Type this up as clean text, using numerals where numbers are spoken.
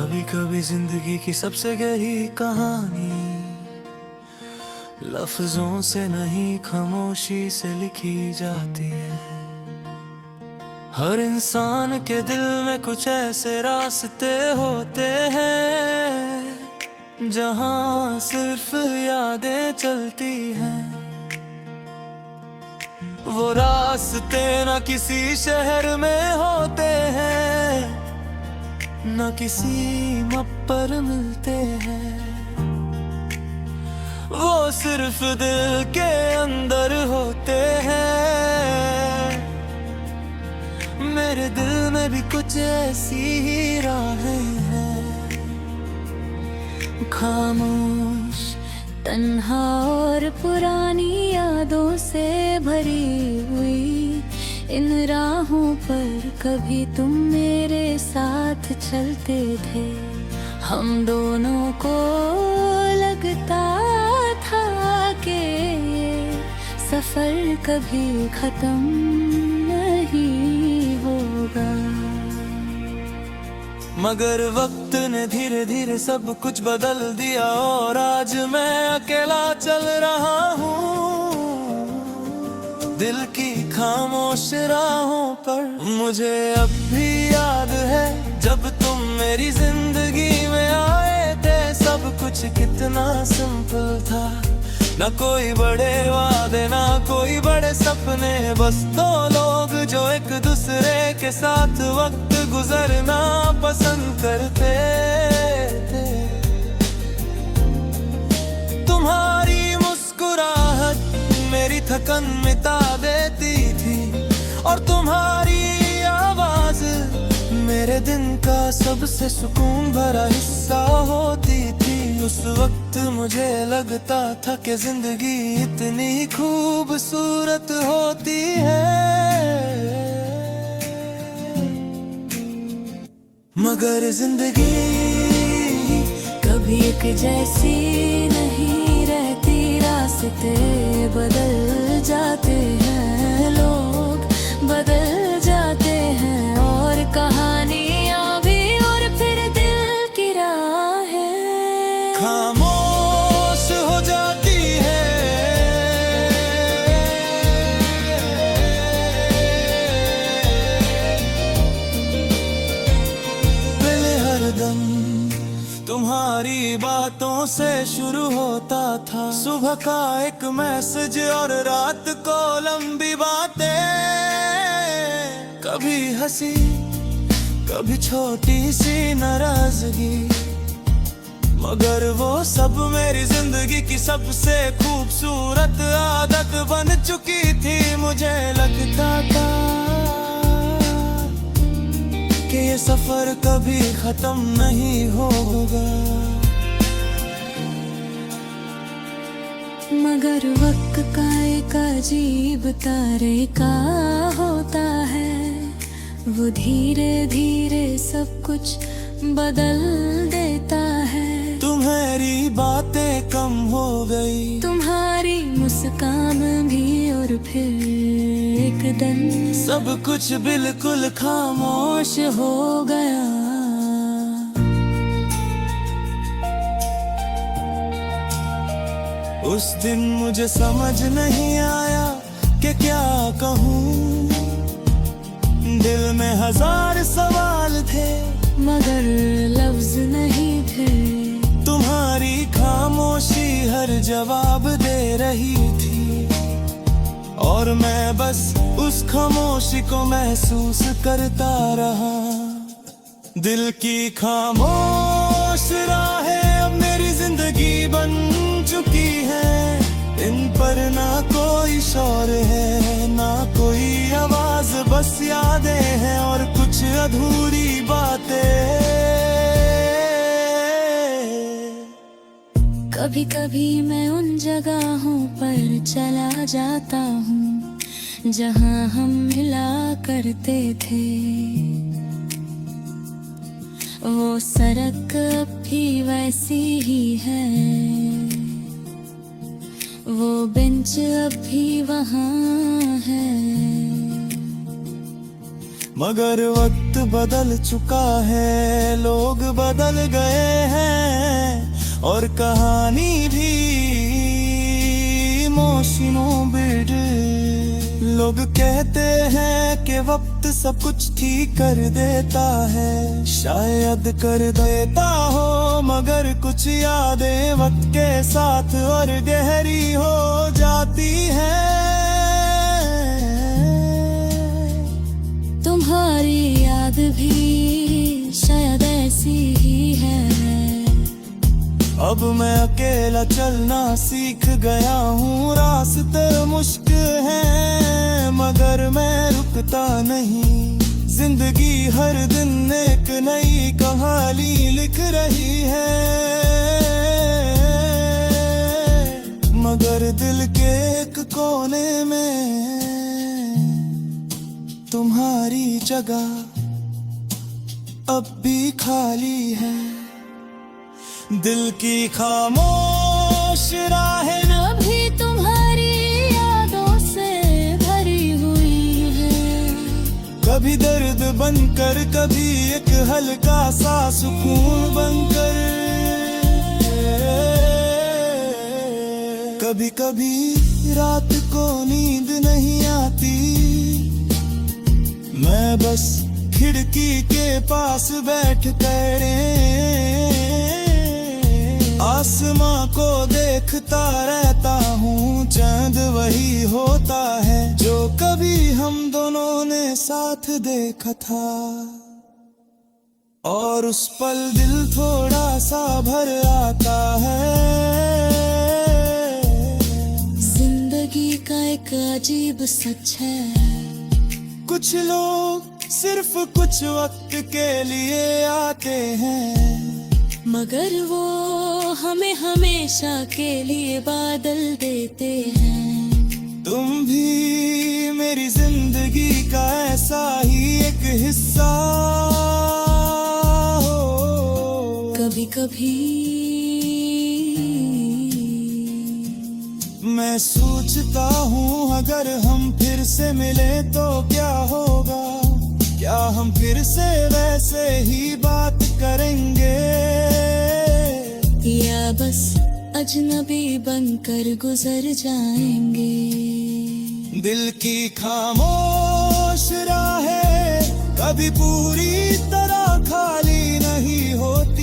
कभी कभी जिंदगी की सबसे गहरी कहानी लफ्जों से नहीं खामोशी से लिखी जाती है। हर इंसान के दिल में कुछ ऐसे रास्ते होते हैं जहां सिर्फ यादें चलती हैं। वो रास्ते न किसी शहर में होते हैं न किसी मप पर मिलते हैं। वो सिर्फ दिल के अंदर होते हैं। मेरे दिल में भी कुछ ऐसी ही राहें हैं, खामोश, तन्हा और पुरानी यादों से भरी हुई इन राहों पर कभी तुम मेरे साथ चलते थे। हम दोनों को लगता था कि ये सफर कभी खत्म नहीं होगा, मगर वक्त ने धीरे धीरे सब कुछ बदल दिया और आज मैं अकेला चल रहा हूँ दिल की खामोश राहों पर। मुझे अब भी याद है जब तुम मेरी जिंदगी में आए थे, सब कुछ कितना सिंपल था। ना कोई बड़े वादे ना कोई बड़े सपने, बस दो लोग जो एक दूसरे के साथ वक्त गुजरना पसंद करते थे। तुम्हारी मुस्कुराहट मेरी थकन मिटा देती थी और तुम्हारी आवाज मेरे दिन का सबसे सुकून भरा हिस्सा होती थी। उस वक्त मुझे लगता था कि जिंदगी इतनी खूबसूरत होती है, मगर जिंदगी कभी एक जैसी नहीं रहती। रास्ते बदल जाते हैं, लोग बदल जाते हैं और कहानियां भी, और फिर दिल की राहें खामोश हो जाती है। दिल हरदम तुम्हारी बातों से शुरू होता था। सुबह का एक मैसेज और रात को लंबी बातें, कभी हंसी कभी छोटी सी नाराजगी, मगर वो सब मेरी जिंदगी की सबसे खूबसूरत आदत बन चुकी थी। मुझे लगता था कि ये सफर कभी खत्म नहीं होगा, मगर वक्त का एक अजीब तरीका होता है। वो धीरे धीरे सब कुछ बदल देता है। तुम्हारी बातें कम हो गई, तुम्हारी मुस्कान भी, और फिर एकदम सब कुछ बिल्कुल खामोश हो गया। उस दिन मुझे समझ नहीं आया कि क्या कहूँ। दिल में हजार सवाल थे मगर लफ्ज नहीं थे। तुम्हारी खामोशी हर जवाब दे रही थी और मैं बस उस खामोशी को महसूस करता रहा। दिल की खामोश राहें अब मेरी जिंदगी बन चुकी है। इन पर ना कोई शोर है ना कोई आवाज, बस यादें हैं और कुछ अधूरी बातें। कभी कभी मैं उन जगहों पर चला जाता हूँ जहाँ हम मिला करते थे। वो सड़क अब भी वैसी ही है, वो बेंच अब भी वहाँ है, मगर वक्त बदल चुका है, लोग बदल गए हैं और कहानी भी मोशिनो बिड। लोग कहते हैं कि वक्त सब कुछ ठीक कर देता है, शायद कर देता हो, मगर कुछ यादें वक्त के साथ और गहरी हो जाती हैं। तुम्हारी याद भी शायद ऐसी ही है। अब मैं अकेला चलना सीख गया हूँ, रास्ते मुश्किल हैं मगर मैं रुकता नहीं। जिंदगी हर दिन एक नई कहानी लिख रही है, मगर दिल के एक कोने में तुम्हारी जगह अब भी खाली है। दिल की खामोश राहें अभी तुम्हारी यादों से भरी हुई है। कभी दर्द बनकर, कभी एक हल्का सा सुकून बनकर। कभी कभी रात को नींद नहीं आती, मैं बस खिड़की के पास बैठ कर आसमां को देखता रहता हूँ। चांद वही होता है जो कभी हम दोनों ने साथ देखा था, और उस पल दिल थोड़ा सा भर आता है। जिंदगी का एक अजीब सच है, कुछ लोग सिर्फ कुछ वक्त के लिए आते हैं, मगर वो हमें हमेशा के लिए बादल देते हैं। तुम भी मेरी जिंदगी का ऐसा ही एक हिस्सा हो। कभी कभी मैं सोचता हूँ अगर हम फिर से मिले तो क्या होगा, क्या हम फिर से वैसे ही बात करेंगे, या बस अजनबी बनकर गुजर जाएंगे। दिल की खामोश राहें कभी पूरी तरह खाली नहीं होती।